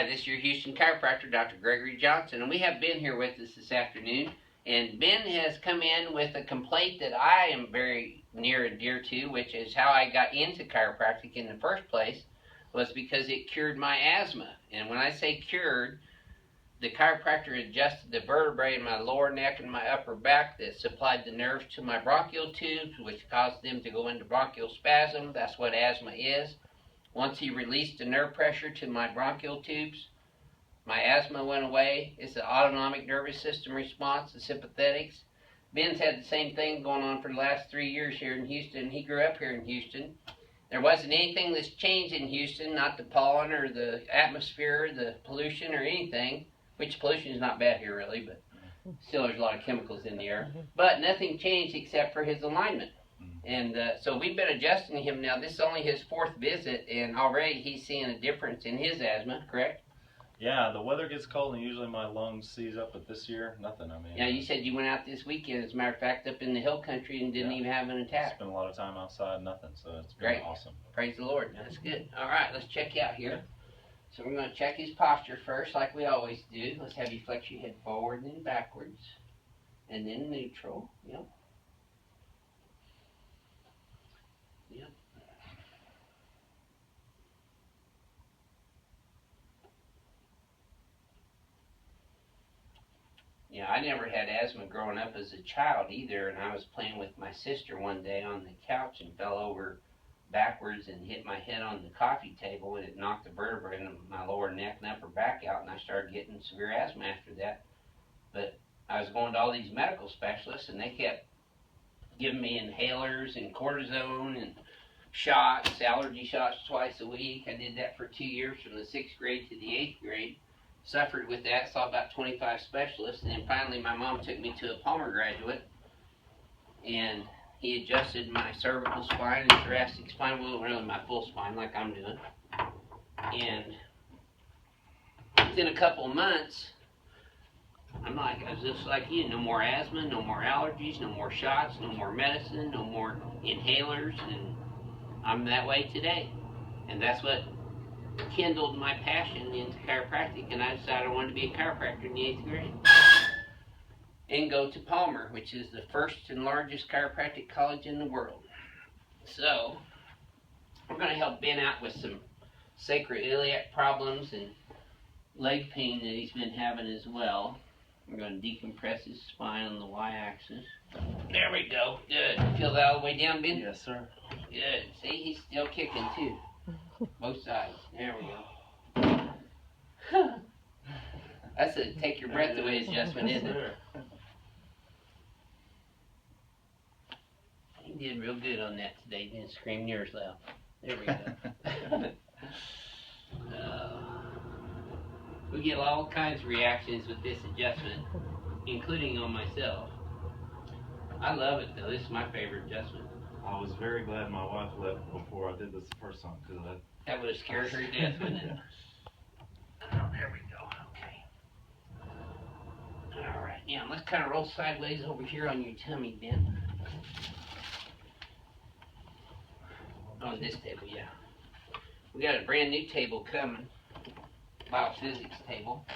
this is your Houston chiropractor, Dr. Gregory Johnson, and we have Ben here with us this afternoon. And Ben has come in with a complaint that I am very near and dear to, which is how I got into chiropractic in the first place, was because it cured my asthma. And when I say cured, the chiropractor adjusted the vertebrae in my lower neck and my upper back that supplied the nerves to my bronchial tubes, which caused them to go into bronchial spasm. That's what asthma is. Once he released the nerve pressure to my bronchial tubes, my asthma went away. It's the autonomic nervous system response, the sympathetics. Ben's had the same thing going on for the last 3 years here in Houston. He grew up here in Houston. There wasn't anything that's changed in Houston, not the pollen or the atmosphere, the pollution or anything, which pollution is not bad here really, but still there's a lot of chemicals in the air. But nothing changed except for his alignment. And so we've been adjusting him now. This is only his 4th visit, and already he's seeing a difference in his asthma, correct? Yeah, the weather gets cold and usually my lungs seize up, but this year, nothing. I mean, yeah, you said you went out this weekend, as a matter of fact, up in the hill country and didn't even have an attack. Spent a lot of time outside, nothing, so it's been awesome. Praise the Lord. That's good. All right, let's check you out here. So we're going to check his posture first, like we always do. Let's have you flex your head forward and then backwards, and then neutral. Yep. Yep. Yeah, I never had asthma growing up as a child either, and I was playing with my sister one day on the couch and fell over backwards and hit my head on the coffee table, and it knocked the vertebrae in my lower neck and upper back out, and I started getting severe asthma after that. But I was going to all these medical specialists, and they kept giving me inhalers and cortisone and shots, allergy shots twice a week. I did that for 2 years from the 6th grade to the 8th grade. Suffered with that, saw about 25 specialists, and then finally my mom took me to a Palmer graduate, and he adjusted my cervical spine and thoracic spine, well, really my full spine like I'm doing. And within a couple of months, I was just like you, no more asthma, no more allergies, no more shots, no more medicine, no more inhalers, and I'm that way today. And that's what kindled my passion into chiropractic, and I decided I wanted to be a chiropractor in the 8th grade. And go to Palmer, which is the first and largest chiropractic college in the world. So, we're going to help Ben out with some sacroiliac problems and leg pain that he's been having as well. We're going to decompress his spine on the y-axis. There we go. Good. Feel that all the way down, Ben? Yes, sir. Good. See, he's still kicking, too. Both sides. There we go. That's a take your breath away adjustment, isn't it? He did real good on that today. Didn't scream near as loud. There we go. We get all kinds of reactions with this adjustment, including on myself. I love it though. This is my favorite adjustment. I was very glad my wife left before I did this the first time, because that would have scared her to death, wouldn't it? Oh, there we go. Okay. All right. Now let's kind of roll sideways over here on your tummy, Ben. On this table, yeah. We got a brand new table coming. BioPhysics table.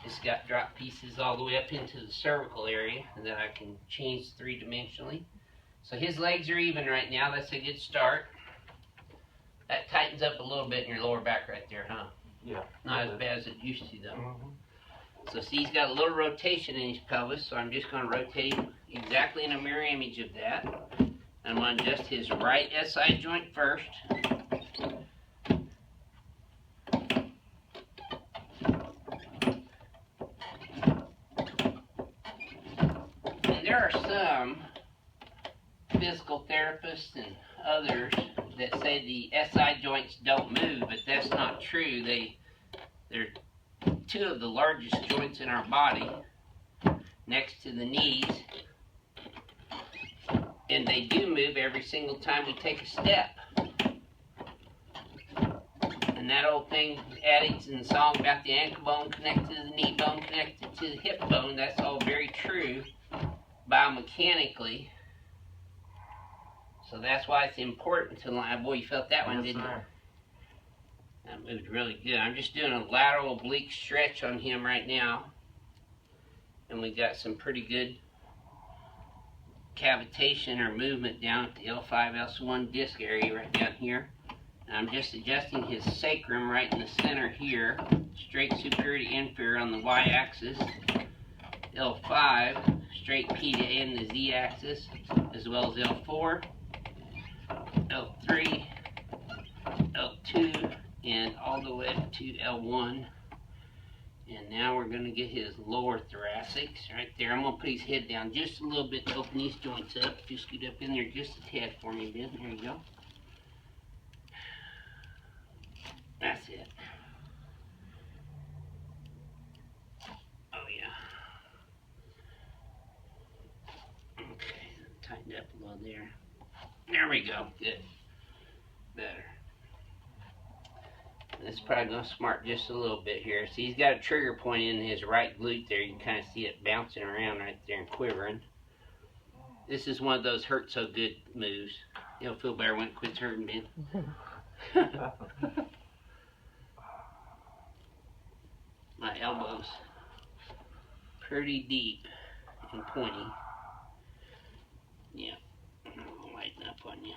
It's got drop pieces all the way up into the cervical area that I can change 3-dimensionally. So his legs are even right now. That's a good start. That tightens up a little bit in your lower back right there, huh? Yeah. Not as bad as it used to, though. So see, he's got a little rotation in his pelvis, so I'm just going to rotate him exactly in a mirror image of that. I'm going to adjust his right SI joint first. And there are some physical therapists and others that say the SI joints don't move, but that's not true. They're 2 of the largest joints in our body, next to the knees, and they do move every single time we take a step. And that old thing, addicts and the song about the ankle bone connected to the knee bone connected to the hip bone, that's all very true biomechanically. So that's why it's important to line. Boy, you felt that one, didn't you? That moved really good. I'm just doing a lateral oblique stretch on him right now. And we got some pretty good cavitation or movement down at the L5, L1 disc area right down here. And I'm just adjusting his sacrum right in the center here. Straight superior to inferior on the y-axis. L5, straight P to A in the z-axis, as well as L4, L3, L2, and all the way up to L1. And now we're going to get his lower thoracics right there. I'm going to put his head down just a little bit to open these joints up. Just scoot up in there just a tad for me, Ben. There you go. That's it. Oh, yeah. Okay, tighten up a little there. There we go. Good. Better. This is probably going to smart just a little bit here. See, he's got a trigger point in his right glute there. You can kind of see it bouncing around right there and quivering. This is one of those hurt so good moves. He'll feel better when it quits hurting, Ben. My elbow's pretty deep and pointy. Yeah, I'll lighten up on you.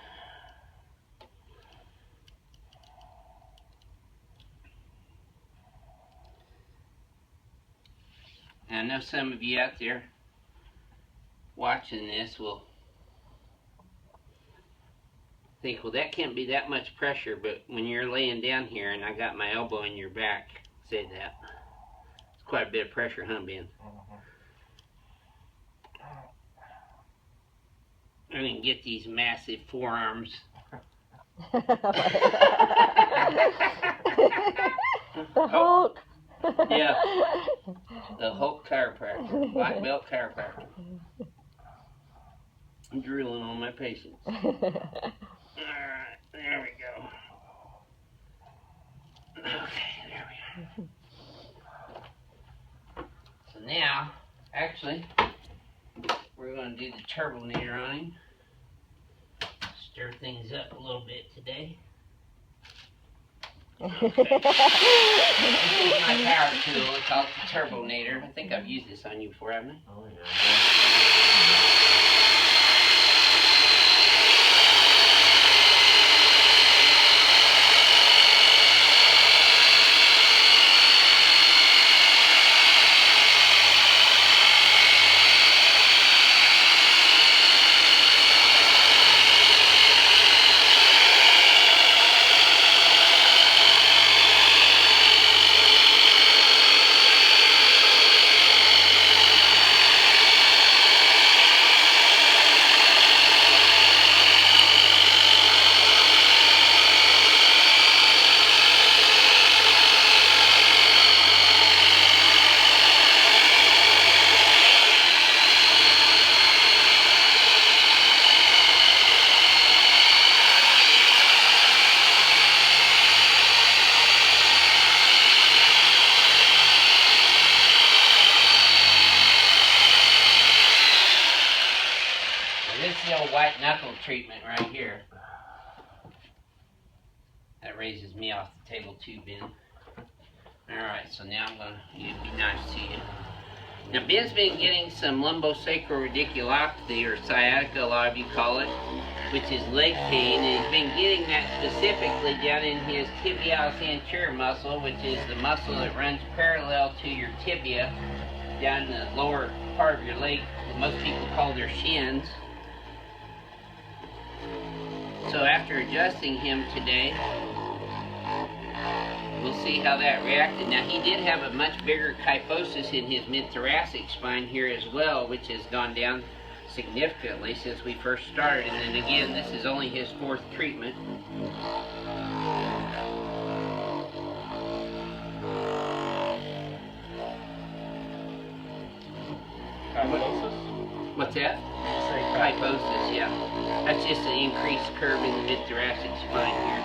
I know some of you out there watching this will think, well, that can't be that much pressure, but when you're laying down here and I got my elbow in your back, say that. It's quite a bit of pressure, huh, Ben? I didn't get these massive forearms. The Hulk. Yeah. The Hulk chiropractor, black belt chiropractor. I'm drilling on my patients. Alright, there we go. Okay, there we are. So now, actually, we're going to do the turbinator on him. Stir things up a little bit today. Okay. This is my power tool. It's called the turbinator. I think I've used this on you before, haven't I? Oh, yeah. White knuckle treatment right here. That raises me off the table too, Ben. Alright, so now I'm going to be nice to you. Now Ben's been getting some lumbosacral radiculopathy, or sciatica, a lot of you call it, which is leg pain, and he's been getting that specifically down in his tibialis anterior muscle, which is the muscle that runs parallel to your tibia, down the lower part of your leg, that most people call their shins. So after adjusting him today, we'll see how that reacted. Now he did have a much bigger kyphosis in his mid-thoracic spine here as well, which has gone down significantly since we first started. And then again, this is only his fourth treatment. Kyphosis? What's that? Kyphosis, yeah. That's just an increased curve in the mid-thoracic spine here.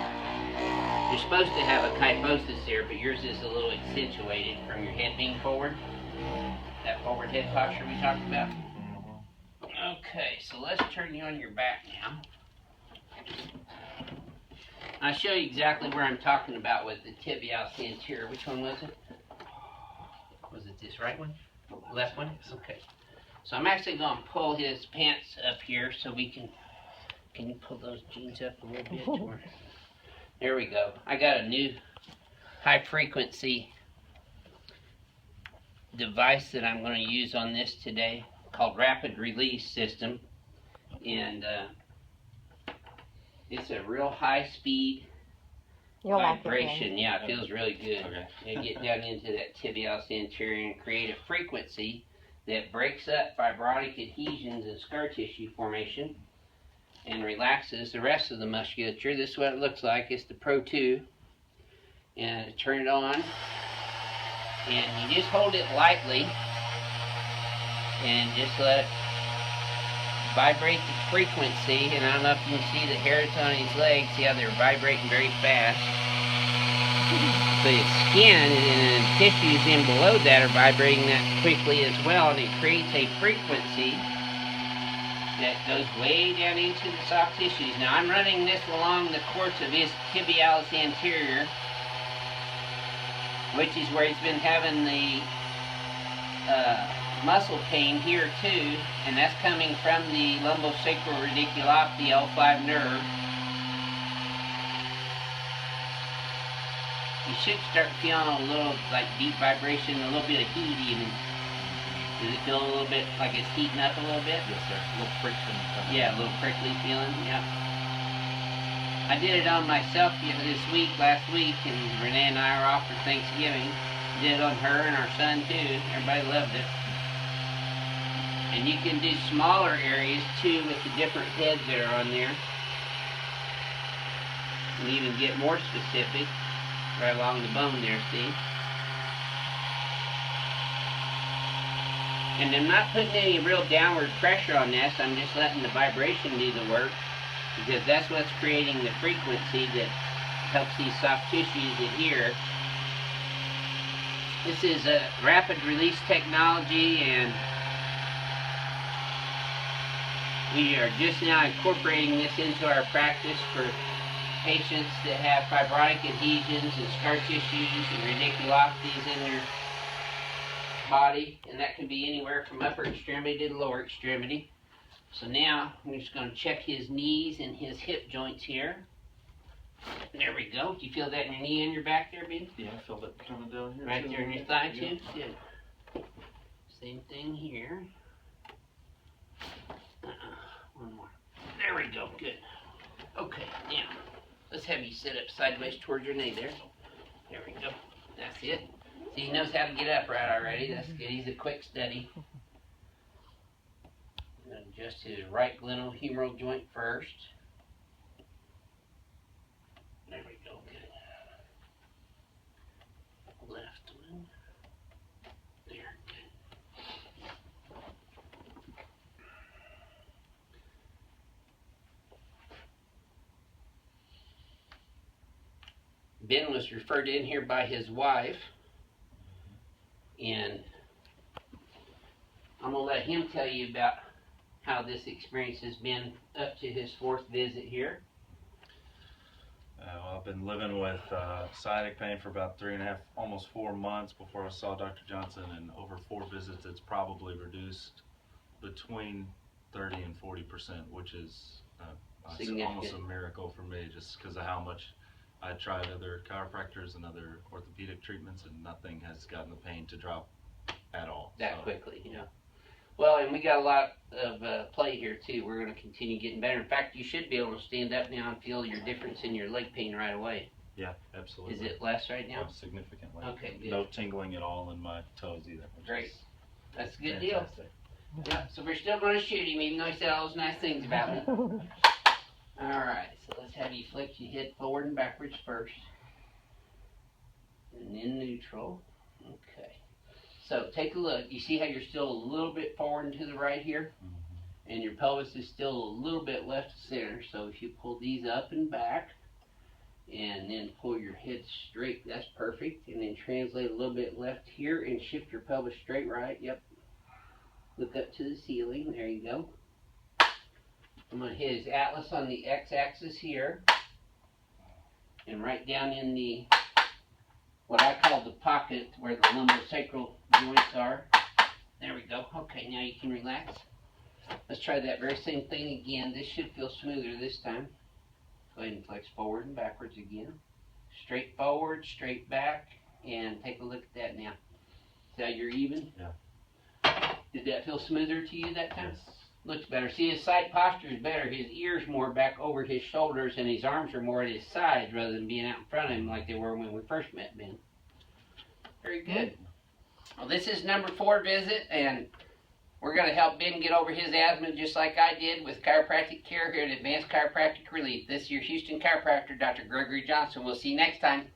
You're supposed to have a kyphosis there, but yours is a little accentuated from your head being forward. That forward head posture we talked about. Okay, so let's turn you on your back now. I'll show you exactly where I'm talking about with the tibialis anterior. Which one was it? Was it this right one? Left one? Okay. So I'm actually going to pull his pants up here so we can you pull those jeans up a little bit? Or, there we go. I got a new high frequency device that I'm going to use on this today called rapid release system. And it's a real high speed vibration. Yeah, it feels really good. Okay. You get down into that tibialis anterior and create a frequency that breaks up fibrotic adhesions and scar tissue formation and relaxes the rest of the musculature. This is what it looks like. It's the Pro 2. And turn it on. And you just hold it lightly and just let it vibrate the frequency. And I don't know if you can see the hairs on his legs. See how they're vibrating very fast. The skin and tissues in below that are vibrating that quickly as well, and it creates a frequency that goes way down into the soft tissues. Now I'm running this along the course of his tibialis anterior, which is where he's been having the muscle pain here too, and that's coming from the lumbosacral radiculopathy L5 nerve. You should start feeling a little like deep vibration, a little bit of heat even. Does it feel a little bit like it's heating up a little bit? Yes, sir. A little friction. Yeah, a little prickly feeling, yeah. I did it on myself last week, and Renee and I are off for Thanksgiving. Did it on her and our son too. Everybody loved it. And you can do smaller areas too with the different heads that are on there. And even get more specific. Right along the bone there, see? And I'm not putting any real downward pressure on this, I'm just letting the vibration do the work, because that's what's creating the frequency that helps these soft tissues adhere. This is a rapid release technology, and we are just now incorporating this into our practice for patients that have fibrotic adhesions and scar tissues and radiculopathies in their body, and that can be anywhere from upper extremity to lower extremity. So now I'm just going to check his knees and his hip joints here. There we go. Do you feel that in your knee and your back there, Ben? Yeah, I feel it coming down here. Right too. there in your thigh Yeah. too? Good. Same thing here. One more. There we go. Good. Okay, now let's have you sit up sideways towards your knee there. There we go. That's it. See, he knows how to get upright already. That's good. He's a quick study. Adjust his right glenohumeral joint first. There we go. Good. Left one. There. Good. Ben was referred in here by his wife, and I'm going to let him tell you about how this experience has been up to his 4th visit here. Well, I've been living with sciatic pain for about 3.5, almost 4 months before I saw Dr. Johnson, and over 4 visits it's probably reduced between 30 and 40%, which is almost a miracle for me, just because of how much I tried other chiropractors and other orthopedic treatments, and nothing has gotten the pain to drop at all. That quickly, you know. Well, and we got a lot of play here too. We're going to continue getting better. In fact, you should be able to stand up now and feel your difference in your leg pain right away. Yeah, absolutely. Is it less right now? Oh, significantly. Okay, good. No tingling at all in my toes either. Great. That's a good Fantastic. deal. Yeah, so we're still going to shoot him, even though he said all those nice things about me. Alright, so let's have you flick your head forward and backwards first. And then neutral. Okay. So take a look. You see how you're still a little bit forward and to the right here? Mm-hmm. And your pelvis is still a little bit left to center. So if you pull these up and back, and then pull your head straight, that's perfect. And then translate a little bit left here and shift your pelvis straight right. Yep. Look up to the ceiling. There you go. I'm going to hit his atlas on the x-axis here. and right down in the, what I call the pocket where the lumbosacral joints are. There we go. Okay, now you can relax. Let's try that very same thing again. This should feel smoother this time. Go ahead and flex forward and backwards again. Straight forward, straight back, and take a look at that now. See how you're even? Yeah. Did that feel smoother to you that time? Yes. Looks better. See, his side posture is better. His ears more back over his shoulders, and his arms are more at his sides rather than being out in front of him like they were when we first met Ben. Very good. Well, this is number 4 visit, and we're going to help Ben get over his asthma just like I did with chiropractic care here at Advanced Chiropractic Relief. This is your Houston chiropractor, Dr. Gregory Johnson. We'll see you next time.